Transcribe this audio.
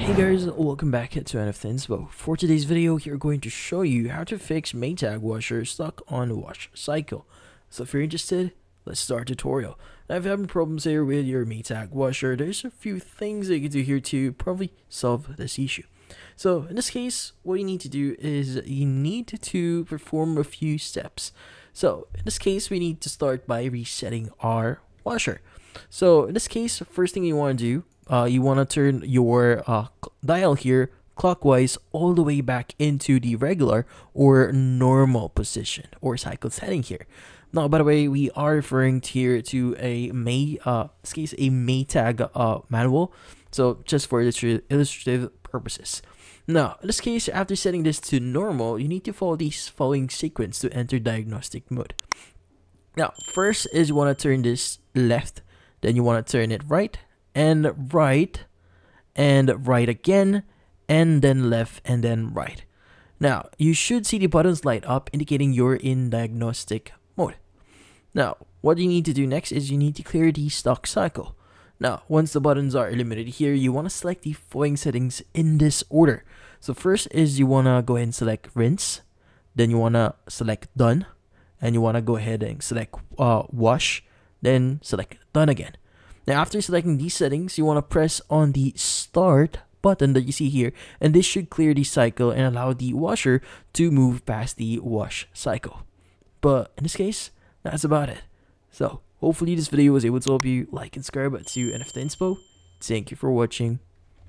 Hey guys, welcome back to NFT Inspo. For today's video, we're going to show you how to fix Maytag washer stuck on wash cycle. So if you're interested, let's start tutorial. Now if you're having problems here with your Maytag washer, there's a few things that you can do here to probably solve this issue. So in this case, what you need to do is you need to perform a few steps. So in this case, we need to start by resetting our washer. So in this case, first thing you want to do, you want to turn your dial here clockwise all the way back into the regular or normal position or cycle setting here. Now, by the way, we are referring here to a this case a Maytag manual. So just for illustrative purposes. Now, in this case, after setting this to normal, you need to follow this following sequence to enter diagnostic mode. Now, first is you want to turn this left, then you want to turn it right and right again, and then left and then right. Now, you should see the buttons light up indicating you're in diagnostic mode. Now, what you need to do next is you need to clear the stock cycle. Now, once the buttons are eliminated here, you want to select the following settings in this order. So first is you want to go ahead and select rinse, then you want to select done, and you want to go ahead and select wash, then select done again. Now, after selecting these settings, you want to press on the start button that you see here, and this should clear the cycle and allow the washer to move past the wash cycle. But in this case, that's about it. So hopefully this video was able to help you. Like and subscribe to NFT Inspo. Thank you for watching.